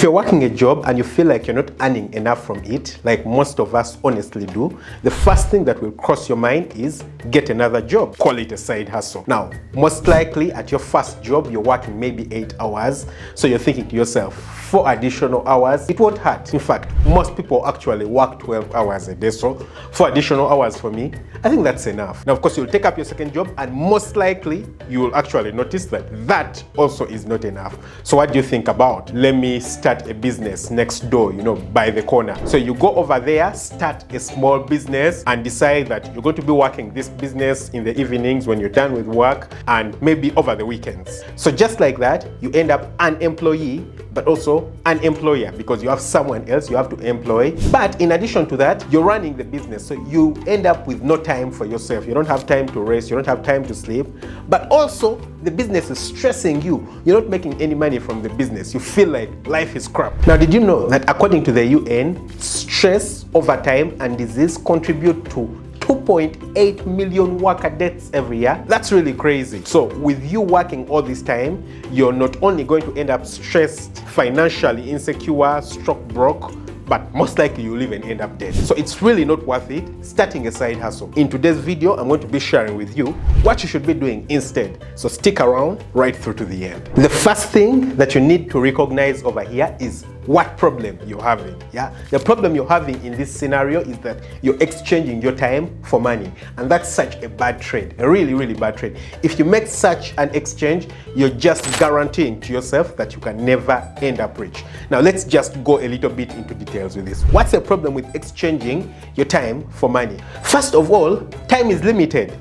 If you're working a job and you feel like you're not earning enough from it, like most of us honestly do, the first thing that will cross your mind is get another job. Call it a side hustle. Now, most likely at your first job, you're working maybe 8 hours. So you're thinking to yourself, 4 additional hours, it won't hurt. In fact, most people actually work 12 hours a day. So 4 additional hours for me, I think that's enough. Now, of course, you'll take up your second job and most likely you will actually notice that that also is not enough. So what do you think about? Let me start a business next door, by the corner. So you go over there, start a small business and decide that you're going to be working this business in the evenings when you're done with work and maybe over the weekends. So just like that, you end up an employee, but also an employer because you have someone else you have to employ. But in addition to that, you're running the business. So you end up with no time for yourself. You don't have time to rest. You don't have time to sleep. But also, the business is stressing you. You're not making any money from the business. You feel like life is crap. Now, did you know that according to the UN, stress, overtime, and disease contribute to 2.8 million worker deaths every year? That's really crazy. So with you working all this time, you're not only going to end up stressed, financially insecure, struck broke, but most likely you'll even end up dead. So it's really not worth it starting a side hustle. In today's video, I'm going to be sharing with you what you should be doing instead. So stick around right through to the end. The first thing that you need to recognize over here is what problem you're having. The problem you're having in this scenario is that you're exchanging your time for money, and that's such a bad trade, a really, really bad trade. If you make such an exchange, you're just guaranteeing to yourself that you can never end up rich. Now let's just go a little bit into details with this. What's the problem with exchanging your time for money? First of all, time is limited.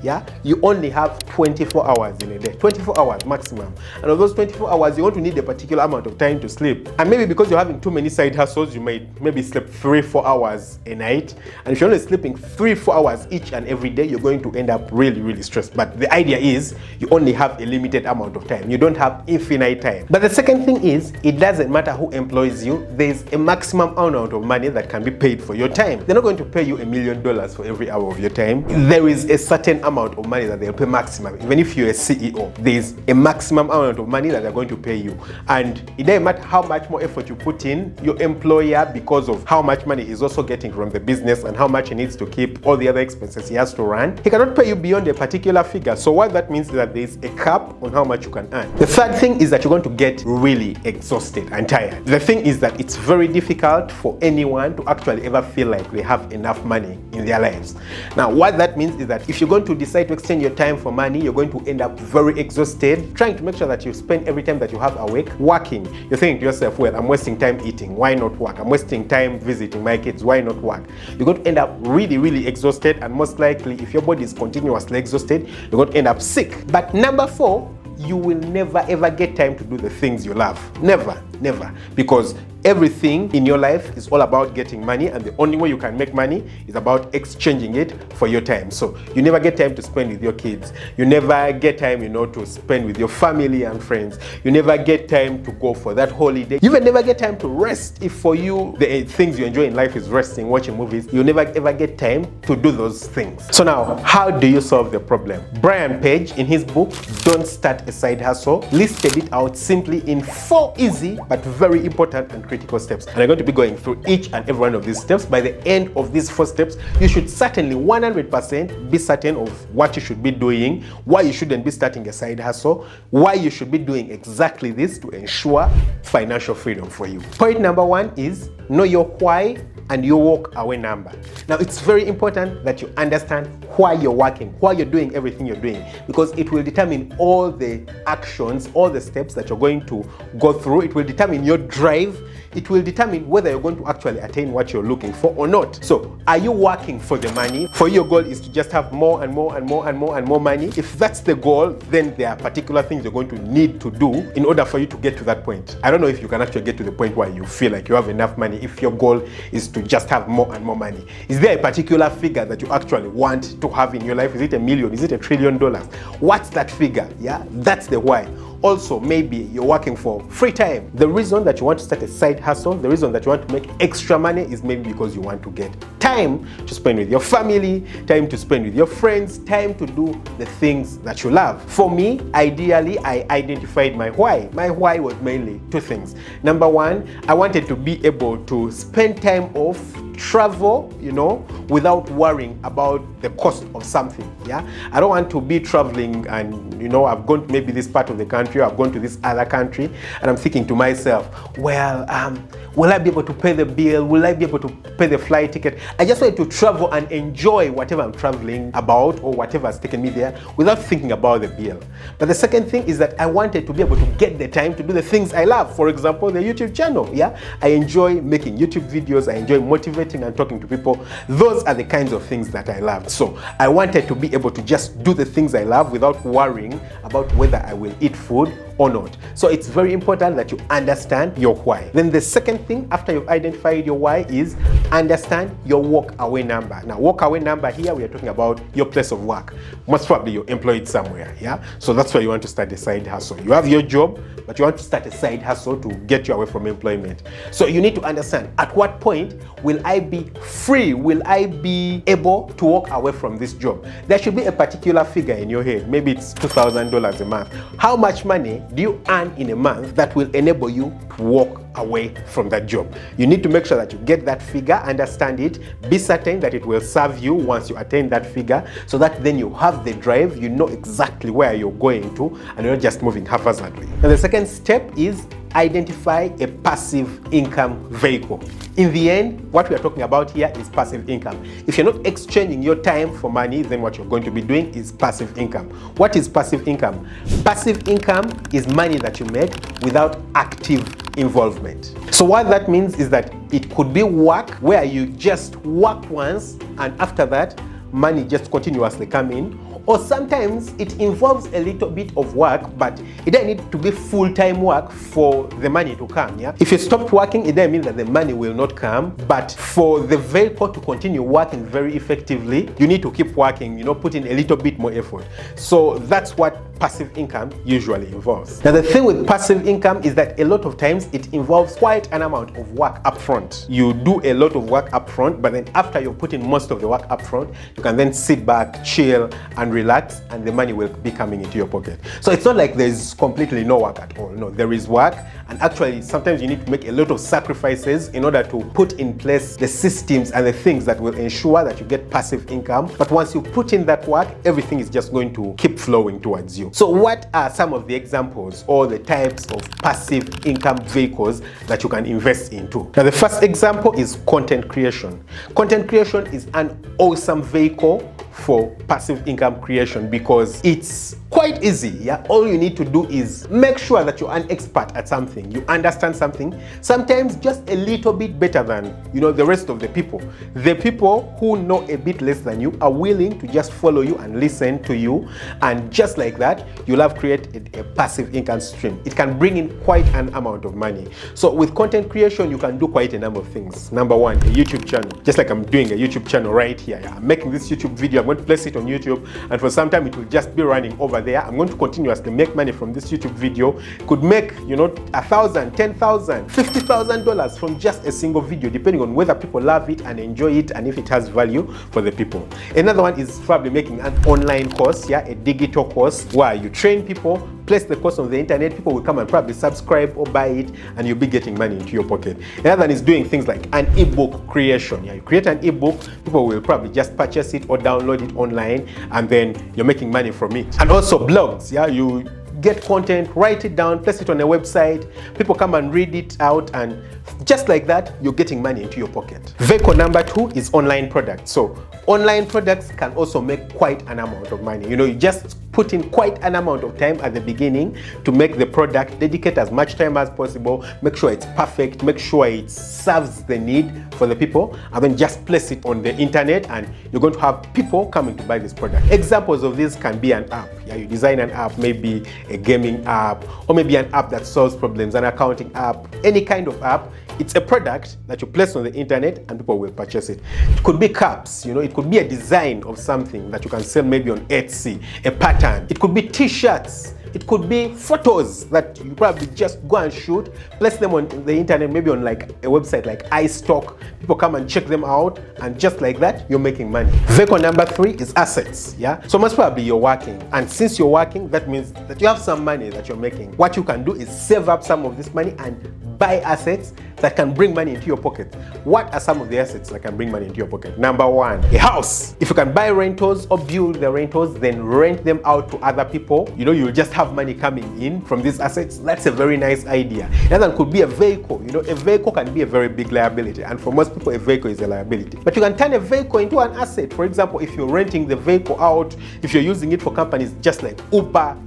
You only have 24 hours in a day, 24 hours maximum, and of those 24 hours you're going to need a particular amount of time to sleep. And maybe because you're having too many side hustles, you might maybe sleep 3-4 hours a night, and if you're only sleeping 3-4 hours each and every day, you're going to end up really, really stressed. But the idea is you only have a limited amount of time. You don't have infinite time. But the second thing is, it doesn't matter who employs you, there's a maximum amount of money that can be paid for your time. They're not going to pay you $1 million for every hour of your time. There is a certain amount of money that they'll pay maximum. Even if you're a CEO, there's a maximum amount of money that they're going to pay you, and it doesn't matter how much more effort you put in, your employer, because of how much money he's also getting from the business and how much he needs to keep, all the other expenses he has to run, he cannot pay you beyond a particular figure. So what that means is that there's a cap on how much you can earn. The third thing is that you're going to get really exhausted and tired. The thing is that it's very difficult for anyone to actually ever feel like they have enough money in their lives. Now, what that means is that if you're going to decide to exchange your time for money, you're going to end up very exhausted, trying to make sure that you spend every time that you have awake working. You're thinking to yourself, well, I'm wasting time eating, why not work? I'm wasting time visiting my kids, why not work? You're going to end up really, really exhausted, and most likely, if your body is continuously exhausted, you're going to end up sick. But number 4, you will never ever get time to do the things you love. Never, because everything in your life is all about getting money, and the only way you can make money is about exchanging it for your time. So you never get time to spend with your kids. You never get time, to spend with your family and friends. You never get time to go for that holiday. You even never get time to rest. If for you, the things you enjoy in life is resting, watching movies, you never ever get time to do those things. So now, how do you solve the problem? Brian Page, in his book, Don't Start a Side Hustle, listed it out simply in 4 easy but very important and critical steps. And I'm going to be going through each and every one of these steps. By the end of these 4 steps, you should certainly 100% be certain of what you should be doing, why you shouldn't be starting a side hustle, why you should be doing exactly this to ensure financial freedom for you. Point number 1 is know your why and your walk away number. Now, it's very important that you understand why you're working, why you're doing everything you're doing, because it will determine all the actions, all the steps that you're going to go through. It will determine your drive. It will determine whether you're going to actually attain what you're looking for or not. So, are you working for the money? For your goal is to just have more and more and more and more and more money. If that's the goal, then there are particular things you're going to need to do in order for you to get to that point. I don't know if you can actually get to the point where you feel like you have enough money if your goal is to just have more and more money. Is there a particular figure that you actually want to have in your life? Is it $1 million? Is it $1 trillion? What's that figure? That's the why. Also, maybe you're working for free time. The reason that you want to start a side hustle, the reason that you want to make extra money is maybe because you want to get time to spend with your family, time to spend with your friends, time to do the things that you love. For me, ideally, I identified my why. My why was mainly two things. Number one, I wanted to be able to spend time off, travel, without worrying about the cost of something. I don't want to be traveling and I've gone to maybe this part of the country, or I've gone to this other country, and I'm thinking to myself, well, will I be able to pay the bill? Will I be able to pay the flight ticket? I just wanted to travel and enjoy whatever I'm traveling about or whatever has taken me there without thinking about the bill. But the second thing is that I wanted to be able to get the time to do the things I love. For example, the YouTube channel. I enjoy making YouTube videos. I enjoy motivating and talking to people. Those are the kinds of things that I love. So I wanted to be able to just do the things I love without worrying about whether I will eat food or not. So it's very important that you understand your why. Then the second thing after you've identified your why is understand your walk away number. Now, walk away number here, we are talking about your place of work. Most probably you're employed somewhere, So that's why you want to start a side hustle. You have your job, but you want to start a side hustle to get you away from employment. So you need to understand, at what point will I be free? Will I be able to walk away from this job? There should be a particular figure in your head. Maybe it's $2,000 a month. How much money do you earn in a month that will enable you to walk away from that job? You need to make sure that you get that figure, understand it, be certain that it will serve you once you attain that figure, so that then you have the drive, you know exactly where you're going to, and you're not just moving haphazardly. And the second step is identify a passive income vehicle. In the end, what we are talking about here is passive income. If you're not exchanging your time for money, then what you're going to be doing is passive income. What is passive income? Passive income is money that you make without active involvement. So what that means is that it could be work where you just work once and after that money just continuously come in, or sometimes it involves a little bit of work, but it doesn't need to be full-time work for the money to come. If you stopped working, it doesn't mean that the money will not come, but for the vehicle to continue working very effectively, you need to keep working, put in a little bit more effort. So that's what passive income usually involves. Now, the thing with passive income is that a lot of times it involves quite an amount of work up front. You do a lot of work up front, but then after you've put in most of the work up front, you can then sit back, chill, and relax, and the money will be coming into your pocket. So it's not like there's completely no work at all. No, there is work, and actually sometimes you need to make a lot of sacrifices in order to put in place the systems and the things that will ensure that you get passive income. But once you put in that work, everything is just going to keep flowing towards you. So what are some of the examples or the types of passive income vehicles that you can invest into? Now, the first example is content creation. Content creation is an awesome vehicle for passive income creation because it's quite easy. All you need to do is make sure that you're an expert at something, you understand something, sometimes just a little bit better than the rest of the people. The people who know a bit less than you are willing to just follow you and listen to you, and just like that you'll have created a passive income stream. It can bring in quite an amount of money. So with content creation you can do quite a number of things. Number one, a YouTube channel. Just like I'm doing a YouTube channel right here. I'm making this YouTube video, I'm going to place it on YouTube, and for some time it will just be running over there. I'm going to continuously make money from this YouTube video. Could make $1,000, $10,000, $50,000 from just a single video, depending on whether people love it and enjoy it and if it has value for the people. Another one is probably making an online course, a digital course where you train people, place the course on the internet, people will come and probably subscribe or buy it, and you'll be getting money into your pocket. Another one is doing things like an ebook creation. You create an ebook, people will probably just purchase it or download it online, and then you're making money from it. And also blogs, you get content, write it down, place it on a website, people come and read it out, and just like that you're getting money into your pocket. Vehicle number two is online products. So online products can also make quite an amount of money. You just put in quite an amount of time at the beginning to make the product, dedicate as much time as possible, make sure it's perfect, make sure it serves the need for the people, and then just place it on the internet, and you're going to have people coming to buy this product. Examples of this can be an app. You design an app, maybe a gaming app, or maybe an app that solves problems, an accounting app, any kind of app. It's a product that you place on the internet and people will purchase it. It could be cups, it could be a design of something that you can sell maybe on Etsy, a pattern. It could be t-shirts. It could be photos that you probably just go and shoot, place them on the internet, maybe on like a website like iStock. People come and check them out, and just like that, you're making money. Vehicle number 3 is assets. So most probably you're working, and since you're working, that means that you have some money that you're making. What you can do is save up some of this money and buy assets that can bring money into your pocket. What are some of the assets that can bring money into your pocket? Number 1, a house. If you can buy rentals or build the rentals, then rent them out to other people, you'll just have money coming in from these assets. That's a very nice idea. Another could be a vehicle. A vehicle can be a very big liability, and for most people a vehicle is a liability. But you can turn a vehicle into an asset. For example, if you're renting the vehicle out, if you're using it for companies just like Uber,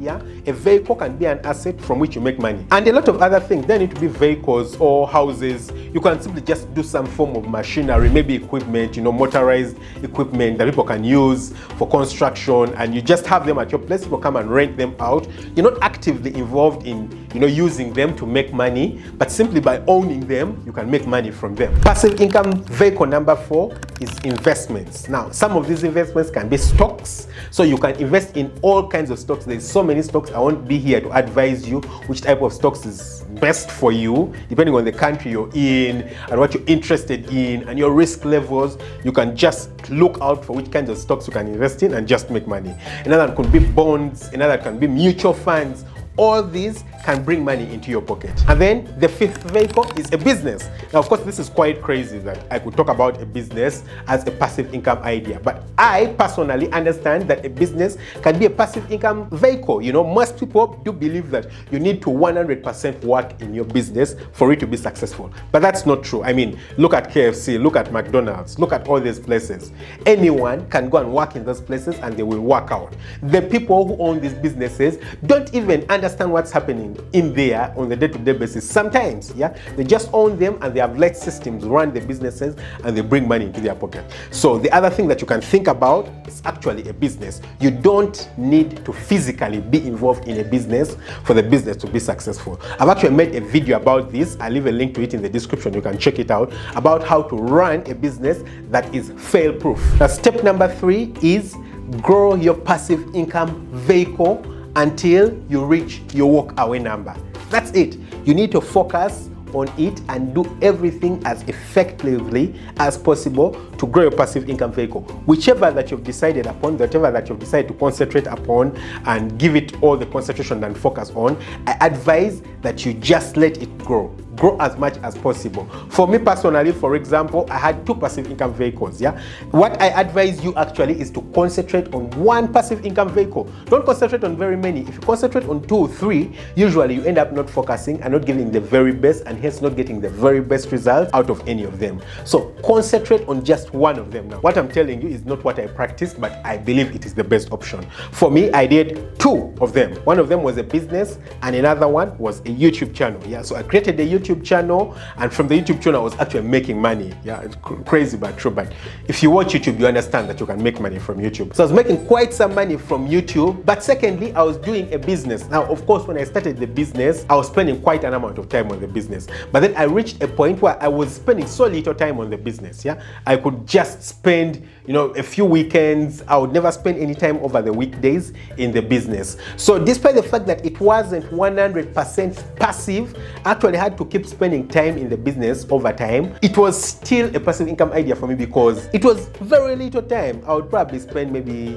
a vehicle can be an asset from which you make money. And a lot of other things. They need to be vehicles or houses. You can simply just do some form of machinery, maybe equipment, motorized equipment that people can use for construction, and you just have them at your place. People come and rent them out. You're not actively involved in using them to make money, but simply by owning them, you can make money from them. Passive income vehicle number 4 is investments. Now, some of these investments can be stocks. So you can invest in all kinds of stocks. There's so many stocks. I won't be here to advise you which type of stocks is best for you, depending on the country you're in and what you're interested in and your risk levels. You can just look out for which kinds of stocks you can invest in and just make money. Another could be bonds, another can be mutual funds. All these can bring money into your pocket. And then the 5th vehicle is a business. Now, of course, this is quite crazy that I could talk about a business as a passive income idea, but I personally understand that a business can be a passive income vehicle. Most people do believe that you need to 100% work in your business for it to be successful, but that's not true. I mean, look at KFC, look at McDonald's, look at all these places. Anyone can go and work in those places and they will work out. The people who own these businesses don't even understand what's happening in there on the day-to-day basis. Sometimes, they just own them and they have let systems run the businesses and they bring money into their pocket. So the other thing that you can think about is actually a business. You don't need to physically be involved in a business for the business to be successful. I've actually made a video about this. I'll leave a link to it in the description. You can check it out, about how to run a business that is fail-proof. Now, step number 3 is grow your passive income vehicle until you reach your walk-away number. That's it. You need to focus on it and do everything as effectively as possible to grow your passive income vehicle. Whichever that you've decided upon, whatever that you've decided to concentrate upon and give it all the concentration and focus on, I advise that you just let it grow. Grow as much as possible. For me personally, for example, I had 2 passive income vehicles. What I advise you actually is to concentrate on 1 passive income vehicle. Don't concentrate on very many. If you concentrate on 2 or 3, usually you end up not focusing and not giving the very best, and hence not getting the very best results out of any of them. So concentrate on just 1 of them. Now, what I'm telling you is not what I practiced, but I believe it is the best option. For me, I did 2 of them. One of them was a business and another one was a YouTube channel. So I created a YouTube channel, and from the YouTube channel I was actually making money. It's crazy but true. But if you watch YouTube, you understand that you can make money from YouTube. So I was making quite some money from YouTube. But secondly, I was doing a business. Now, of course, when I started the business, I was spending quite an amount of time on the business. But then I reached a point where I was spending so little time on the business. I could just spend a few weekends. I would never spend any time over the weekdays in the business. So despite the fact that it wasn't 100% passive, I actually had to keep spending time in the business over time. It was still a passive income idea for me because it was very little time. I would probably spend maybe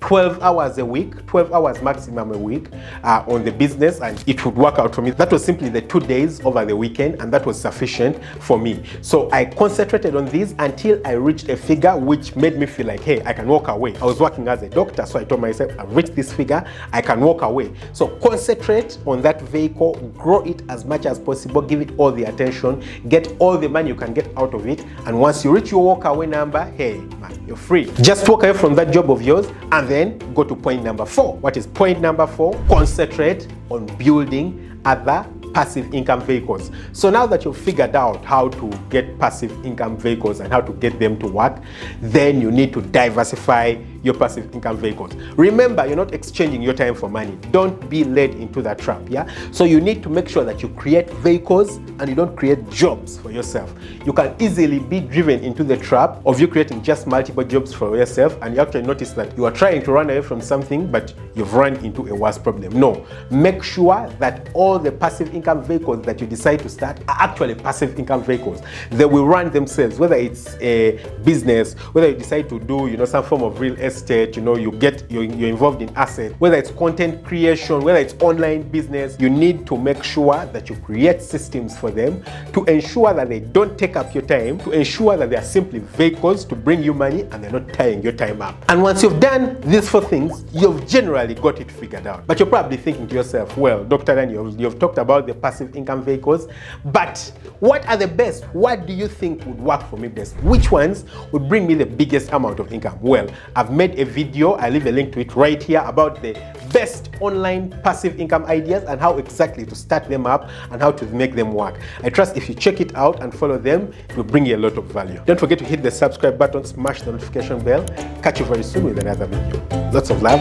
12 hours a week, 12 hours maximum a week on the business, and it would work out for me. That was simply the 2 days over the weekend, and that was sufficient for me. So I concentrated on this until I reached a figure which made me feel like, hey, I can walk away. I was working as a doctor, so I told myself, I've reached this figure, I can walk away. So concentrate on that vehicle, grow it as much as possible, give it all the attention, get all the money you can get out of it, and once you reach your walk away number, hey, man, you're free. Just walk away from that job of yours and then go to point number 4. What is point number 4? Concentrate on building other passive income vehicles. So now that you've figured out how to get passive income vehicles and how to get them to work, then you need to diversify your passive income vehicles. Remember, you're not exchanging your time for money. Don't be led into that trap, yeah? So you need to make sure that you create vehicles and you don't create jobs for yourself. You can easily be driven into the trap of you creating just multiple jobs for yourself, and you actually notice that you are trying to run away from something, but you've run into a worse problem. No, make sure that all the passive income vehicles that you decide to start are actually passive income vehicles. They will run themselves, whether it's a business, whether you decide to do, some form of real estate, you're involved in assets, whether it's content creation, whether it's online business. You need to make sure that you create systems for them to ensure that they don't take up your time, to ensure that they are simply vehicles to bring you money and they're not tying your time up. And once you've done these 4 things, you've generally got it figured out. But you're probably thinking to yourself, well, Dr. Daniel, you've talked about the passive income vehicles, but what are the best? What do you think would work for me best? Which ones would bring me the biggest amount of income? Well, I've made a video, I leave a link to it right here, about the best online passive income ideas and how exactly to start them up and how to make them work. I trust if you check it out and follow them, it will bring you a lot of value. Don't forget to hit the subscribe button, smash the notification bell. Catch you very soon with another video. Lots of love.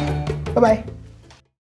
Bye-bye.